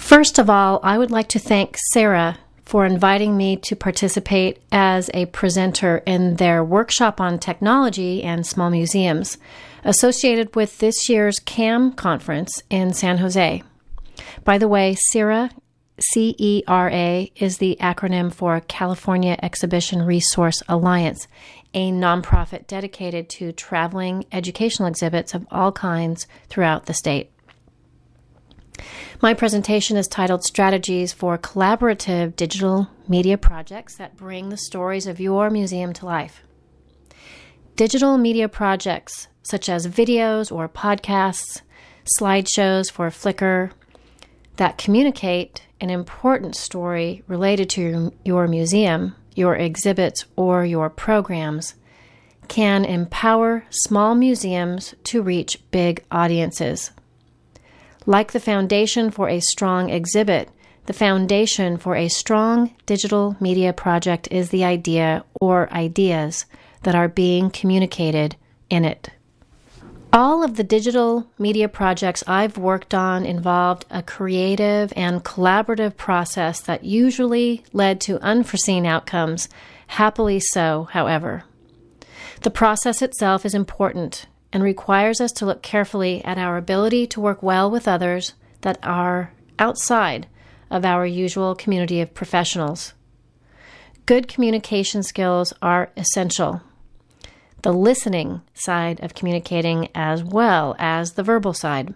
First of all, I would like to thank Sarah for inviting me to participate as a presenter in their workshop on technology and small museums associated with this year's CAM conference in San Jose. By the way, CERA, C-E-R-A, is the acronym for California Exhibition Resource Alliance, a nonprofit dedicated to traveling educational exhibits of all kinds throughout the state. My presentation is titled Strategies for Collaborative Digital Media Projects that Bring the Stories of Your Museum to Life. Digital media projects such as videos or podcasts, slideshows for Flickr that communicate an important story related to your museum, your exhibits, or your programs can empower small museums to reach big audiences. Like the foundation for a strong exhibit, the foundation for a strong digital media project is the idea or ideas that are being communicated in it. All of the digital media projects I've worked on involved a creative and collaborative process that usually led to unforeseen outcomes, happily so, however. The process itself is important and requires us to look carefully at our ability to work well with others that are outside of our usual community of professionals. Good communication skills are essential. The listening side of communicating as well as the verbal side.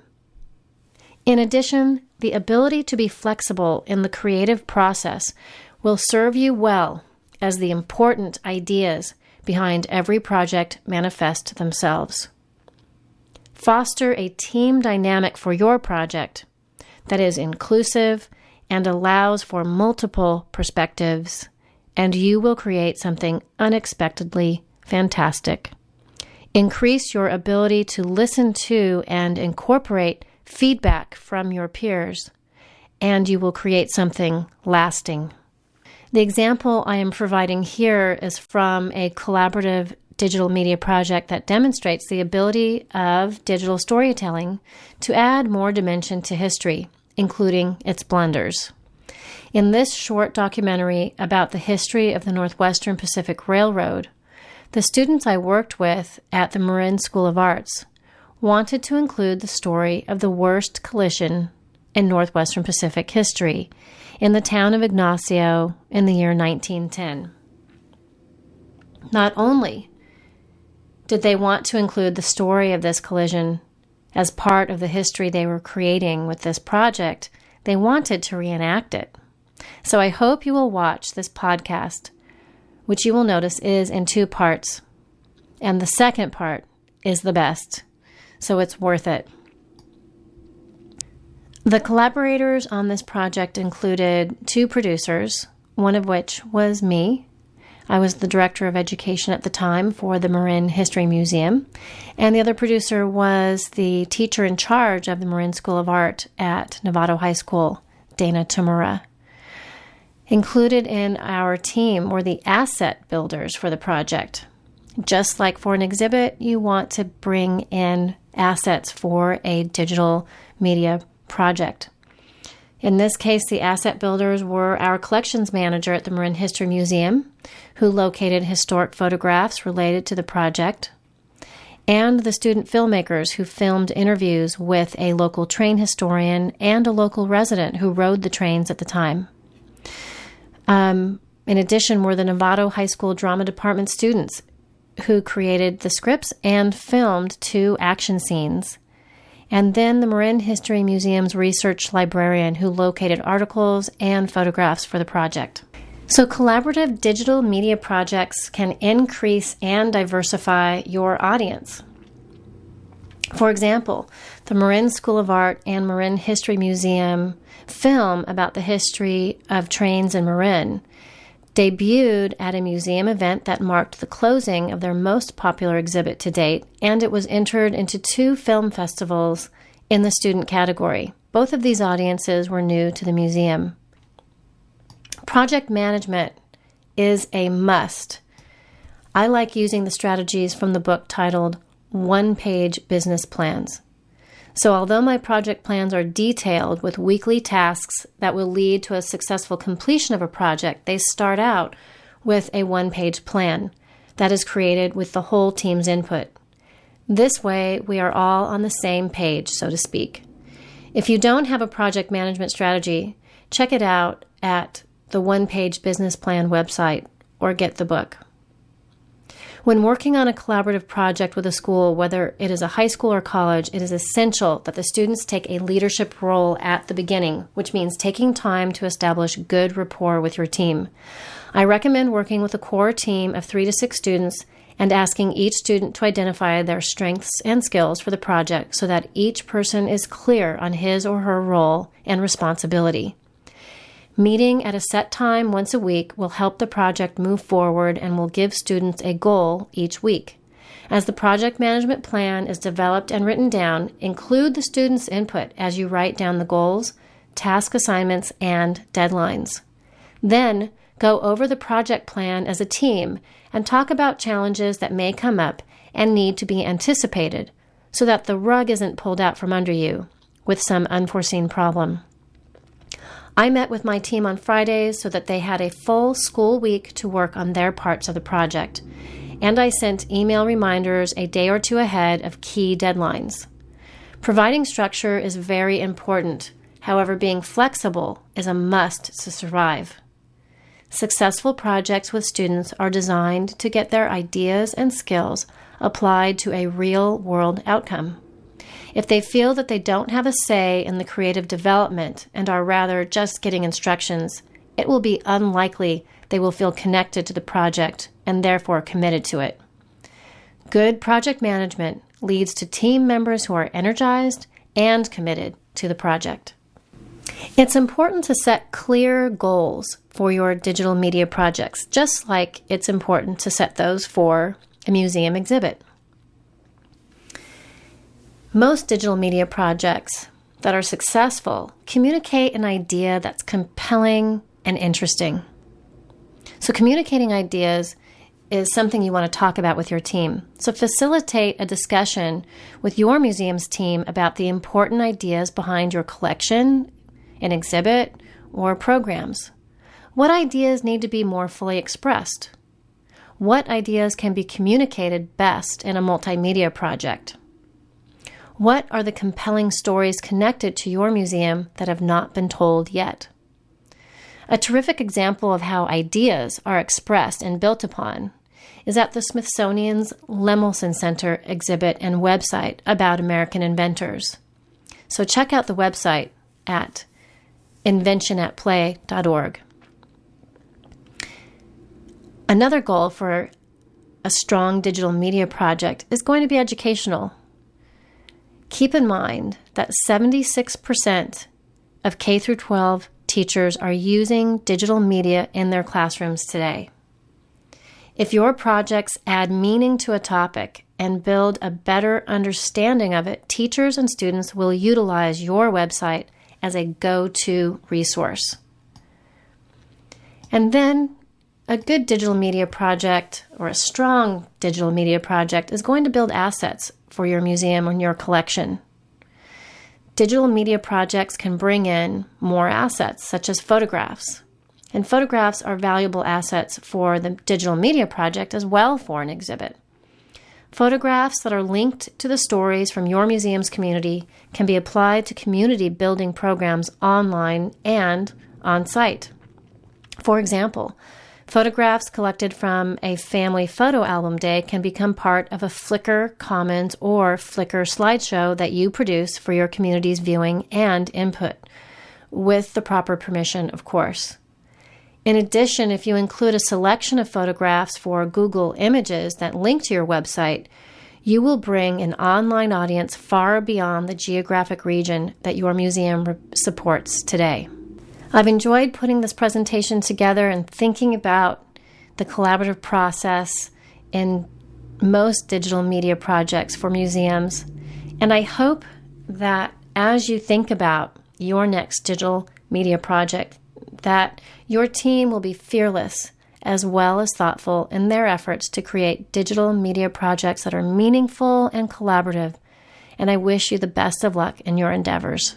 In addition, the ability to be flexible in the creative process will serve you well as the important ideas behind every project manifest themselves. Foster a team dynamic for your project that is inclusive and allows for multiple perspectives, and you will create something unexpectedly fantastic. Increase your ability to listen to and incorporate feedback from your peers, and you will create something lasting. The example I am providing here is from a collaborative digital media project that demonstrates the ability of digital storytelling to add more dimension to history, including its blunders. In this short documentary about the history of the Northwestern Pacific Railroad, the students I worked with at the Marin School of Arts wanted to include the story of the worst collision in Northwestern Pacific history in the town of Ignacio in the year 1910. Not only did they want to include the story of this collision as part of the history they were creating with this project, they wanted to reenact it. So I hope you will watch this podcast, which you will notice is in 2 parts. And the second part is the best, so it's worth it. The collaborators on this project included 2 producers, one of which was me. I was the director of education at the time for the Marin History Museum, and the other producer was the teacher in charge of the Marin School of Art at Novato High School, Dana Tamura. Included in our team were the asset builders for the project. Just like for an exhibit, you want to bring in assets for a digital media project. In this case, the asset builders were our collections manager at the Marin History Museum, who located historic photographs related to the project, and the student filmmakers who filmed interviews with a local train historian and a local resident who rode the trains at the time. In addition were the Novato High School Drama Department students who created the scripts and filmed 2 action scenes. And then the Marin History Museum's research librarian who located articles and photographs for the project. So collaborative digital media projects can increase and diversify your audience. For example, the Marin School of Art and Marin History Museum film about the history of trains in Marin debuted at a museum event that marked the closing of their most popular exhibit to date, and it was entered into 2 film festivals in the student category. Both of these audiences were new to the museum. Project management is a must. I like using the strategies from the book titled One-Page Business Plans. So although my project plans are detailed with weekly tasks that will lead to a successful completion of a project, they start out with a one-page plan that is created with the whole team's input. This way, we are all on the same page, so to speak. If you don't have a project management strategy, check it out at the One Page Business Plan website or get the book. When working on a collaborative project with a school, whether it is a high school or college, it is essential that the students take a leadership role at the beginning, which means taking time to establish good rapport with your team. I recommend working with a core team of 3 to 6 students and asking each student to identify their strengths and skills for the project so that each person is clear on his or her role and responsibility. Meeting at a set time once a week will help the project move forward and will give students a goal each week. As the project management plan is developed and written down, include the students' input as you write down the goals, task assignments, and deadlines. Then, go over the project plan as a team and talk about challenges that may come up and need to be anticipated so that the rug isn't pulled out from under you with some unforeseen problem. I met with my team on Fridays so that they had a full school week to work on their parts of the project, and I sent email reminders a day or two ahead of key deadlines. Providing structure is very important. However, being flexible is a must to survive. Successful projects with students are designed to get their ideas and skills applied to a real-world outcome. If they feel that they don't have a say in the creative development and are rather just getting instructions, it will be unlikely they will feel connected to the project and therefore committed to it. Good project management leads to team members who are energized and committed to the project. It's important to set clear goals for your digital media projects, just like it's important to set those for a museum exhibit. Most digital media projects that are successful communicate an idea that's compelling and interesting. So communicating ideas is something you want to talk about with your team. So facilitate a discussion with your museum's team about the important ideas behind your collection, an exhibit, or programs. What ideas need to be more fully expressed? What ideas can be communicated best in a multimedia project? What are the compelling stories connected to your museum that have not been told yet? A terrific example of how ideas are expressed and built upon is at the Smithsonian's Lemelson Center exhibit and website about American inventors. So check out the website at inventionatplay.org. Another goal for a strong digital media project is going to be educational. Keep in mind that 76% of K-12 teachers are using digital media in their classrooms today. If your projects add meaning to a topic and build a better understanding of it, teachers and students will utilize your website as a go-to resource. And then a good digital media project or a strong digital media project is going to build assets for your museum and your collection. Digital media projects can bring in more assets, such as photographs. And photographs are valuable assets for the digital media project as well for an exhibit. Photographs that are linked to the stories from your museum's community can be applied to community building programs online and on-site. For example, photographs collected from a family photo album day can become part of a Flickr Commons or Flickr slideshow that you produce for your community's viewing and input, with the proper permission, of course. In addition, if you include a selection of photographs for Google Images that link to your website, you will bring an online audience far beyond the geographic region that your museum supports today. I've enjoyed putting this presentation together and thinking about the collaborative process in most digital media projects for museums. And I hope that as you think about your next digital media project, that your team will be fearless as well as thoughtful in their efforts to create digital media projects that are meaningful and collaborative and I wish you the best of luck in your endeavors.